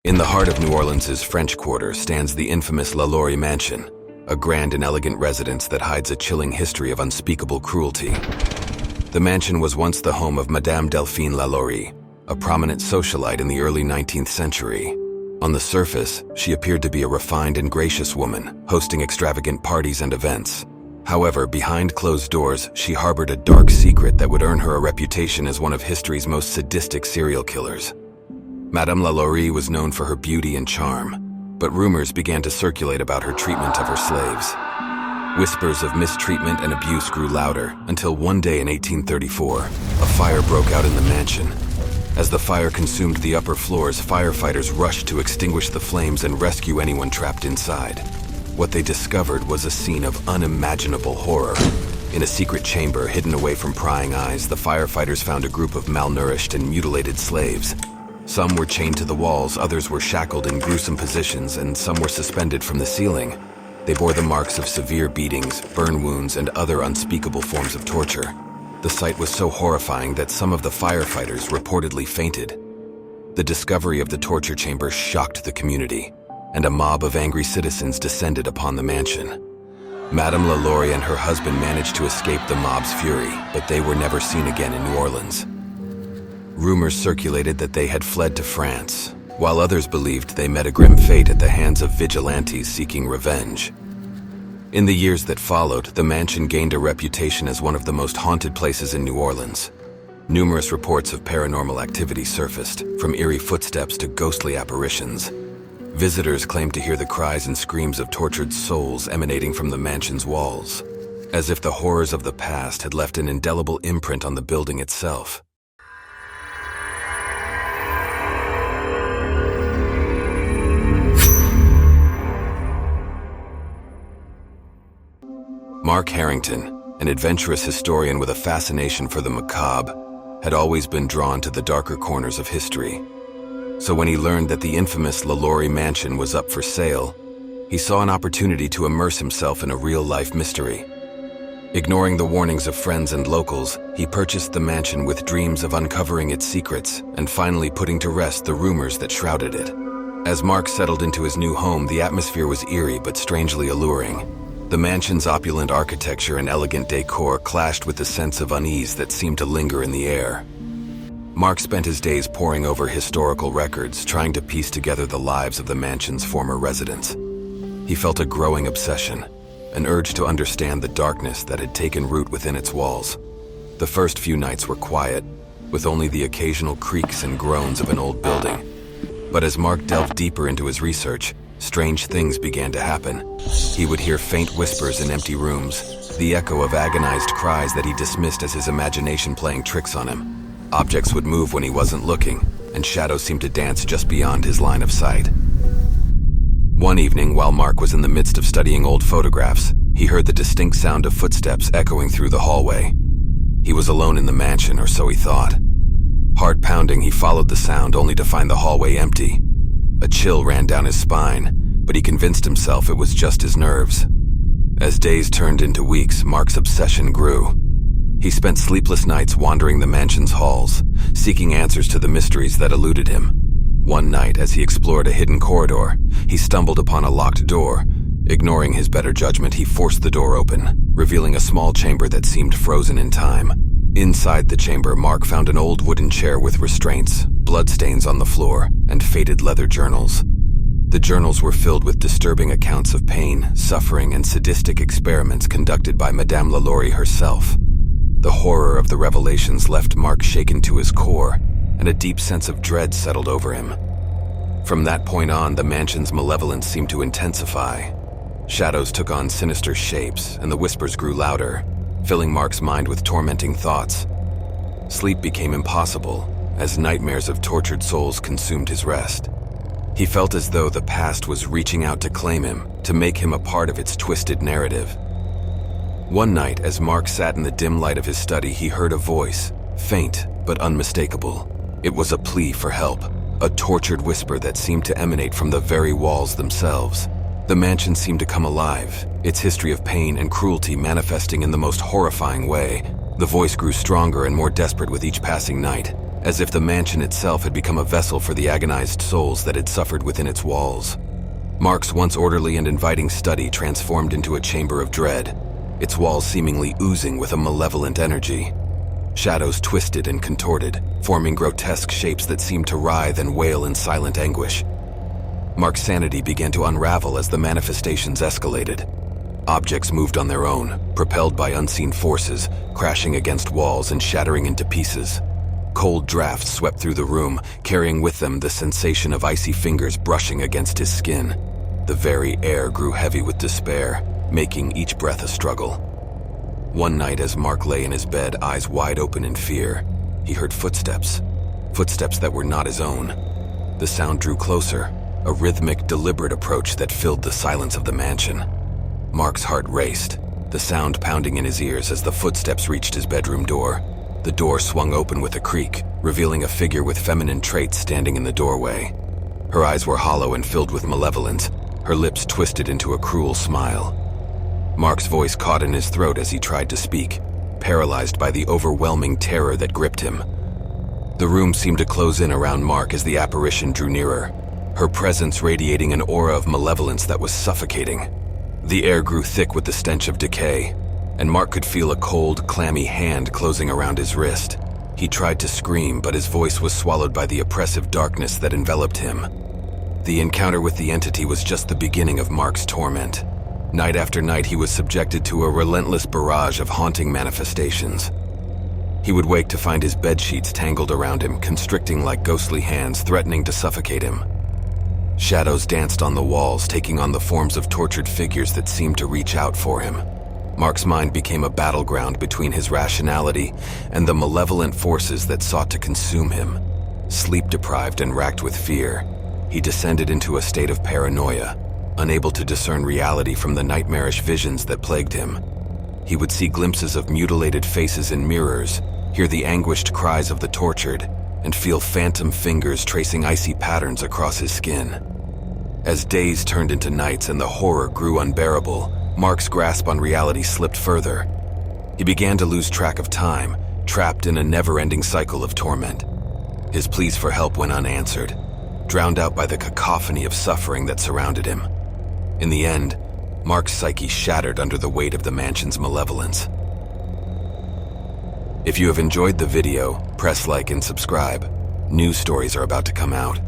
In the heart of New Orleans' French Quarter stands the infamous Lalaurie Mansion, a grand and elegant residence that hides a chilling history of unspeakable cruelty. The mansion was once the home of Madame Lalaurie, a prominent socialite in the early 19th century. On the surface, she appeared to be a refined and gracious woman, hosting extravagant parties and events. However, behind closed doors, she harbored a dark secret that would earn her a reputation as one of history's most sadistic serial killers. Madame Lalaurie was known for her beauty and charm, but rumors began to circulate about her treatment of her slaves. Whispers of mistreatment and abuse grew louder until one day in 1834, a fire broke out in the mansion. As the fire consumed the upper floors, firefighters rushed to extinguish the flames and rescue anyone trapped inside. What they discovered was a scene of unimaginable horror. In a secret chamber hidden away from prying eyes, the firefighters found a group of malnourished and mutilated slaves. Some were chained to the walls, others were shackled in gruesome positions, and some were suspended from the ceiling. They bore the marks of severe beatings, burn wounds, and other unspeakable forms of torture. The sight was so horrifying that some of the firefighters reportedly fainted. The discovery of the torture chamber shocked the community, and a mob of angry citizens descended upon the mansion. Madame Lalaurie and her husband managed to escape the mob's fury, but they were never seen again in New Orleans. Rumors circulated that they had fled to France, while others believed they met a grim fate at the hands of vigilantes seeking revenge. In the years that followed, the mansion gained a reputation as one of the most haunted places in New Orleans. Numerous reports of paranormal activity surfaced, from eerie footsteps to ghostly apparitions. Visitors claimed to hear the cries and screams of tortured souls emanating from the mansion's walls, as if the horrors of the past had left an indelible imprint on the building itself. Mark Harrington, an adventurous historian with a fascination for the macabre, had always been drawn to the darker corners of history. So when he learned that the infamous Lalaurie Mansion was up for sale, he saw an opportunity to immerse himself in a real-life mystery. Ignoring the warnings of friends and locals, he purchased the mansion with dreams of uncovering its secrets and finally putting to rest the rumors that shrouded it. As Mark settled into his new home, the atmosphere was eerie but strangely alluring. The mansion's opulent architecture and elegant decor clashed with the sense of unease that seemed to linger in the air. Mark spent his days poring over historical records, trying to piece together the lives of the mansion's former residents. He felt a growing obsession, an urge to understand the darkness that had taken root within its walls. The first few nights were quiet, with only the occasional creaks and groans of an old building. But as Mark delved deeper into his research, strange things began to happen. He would hear faint whispers in empty rooms, the echo of agonized cries that he dismissed as his imagination playing tricks on him. Objects would move when he wasn't looking, and shadows seemed to dance just beyond his line of sight. One evening, while Mark was in the midst of studying old photographs, he heard the distinct sound of footsteps echoing through the hallway. He was alone in the mansion, or so he thought. Heart pounding, he followed the sound, only to find the hallway empty. A chill ran down his spine, but he convinced himself it was just his nerves. As days turned into weeks, Mark's obsession grew. He spent sleepless nights wandering the mansion's halls, seeking answers to the mysteries that eluded him. One night, as he explored a hidden corridor, he stumbled upon a locked door. Ignoring his better judgment, he forced the door open, revealing a small chamber that seemed frozen in time. Inside the chamber, Mark found an old wooden chair with restraints, bloodstains on the floor, and faded leather journals. The journals were filled with disturbing accounts of pain, suffering, and sadistic experiments conducted by Madame Lalaurie herself. The horror of the revelations left Mark shaken to his core, and a deep sense of dread settled over him. From that point on, the mansion's malevolence seemed to intensify. Shadows took on sinister shapes, and the whispers grew louder, filling Mark's mind with tormenting thoughts. Sleep became impossible, as nightmares of tortured souls consumed his rest. He felt as though the past was reaching out to claim him, to make him a part of its twisted narrative. One night, as Mark sat in the dim light of his study, he heard a voice, faint but unmistakable. It was a plea for help, a tortured whisper that seemed to emanate from the very walls themselves. The mansion seemed to come alive, its history of pain and cruelty manifesting in the most horrifying way. The voice grew stronger and more desperate with each passing night. as if the mansion itself had become a vessel for the agonized souls that had suffered within its walls. Mark's once orderly and inviting study transformed into a chamber of dread, its walls seemingly oozing with a malevolent energy. Shadows twisted and contorted, forming grotesque shapes that seemed to writhe and wail in silent anguish. Mark's sanity began to unravel as the manifestations escalated. Objects moved on their own, propelled by unseen forces, crashing against walls and shattering into pieces. Cold drafts swept through the room, carrying with them the sensation of icy fingers brushing against his skin. The very air grew heavy with despair, making each breath a struggle. One night, as Mark lay in his bed, eyes wide open in fear, he heard footsteps. Footsteps that were not his own. The sound drew closer, a rhythmic, deliberate approach that filled the silence of the mansion. Mark's heart raced, the sound pounding in his ears as the footsteps reached his bedroom door. The door swung open with a creak, revealing a figure with feminine traits standing in the doorway. Her eyes were hollow and filled with malevolence, her lips twisted into a cruel smile. Mark's voice caught in his throat as he tried to speak, paralyzed by the overwhelming terror that gripped him. The room seemed to close in around Mark as the apparition drew nearer, her presence radiating an aura of malevolence that was suffocating. The air grew thick with the stench of decay, and Mark could feel a cold, clammy hand closing around his wrist. He tried to scream, but his voice was swallowed by the oppressive darkness that enveloped him. The encounter with the entity was just the beginning of Mark's torment. Night after night, he was subjected to a relentless barrage of haunting manifestations. He would wake to find his bedsheets tangled around him, constricting like ghostly hands, threatening to suffocate him. Shadows danced on the walls, taking on the forms of tortured figures that seemed to reach out for him. Mark's mind became a battleground between his rationality and the malevolent forces that sought to consume him. Sleep-deprived and racked with fear, he descended into a state of paranoia, unable to discern reality from the nightmarish visions that plagued him. He would see glimpses of mutilated faces in mirrors, hear the anguished cries of the tortured, and feel phantom fingers tracing icy patterns across his skin. As days turned into nights and the horror grew unbearable, Mark's grasp on reality slipped further. He began to lose track of time, trapped in a never-ending cycle of torment. His pleas for help went unanswered, drowned out by the cacophony of suffering that surrounded him. In the end, Mark's psyche shattered under the weight of the mansion's malevolence. If you have enjoyed the video, press like and subscribe. New stories are about to come out.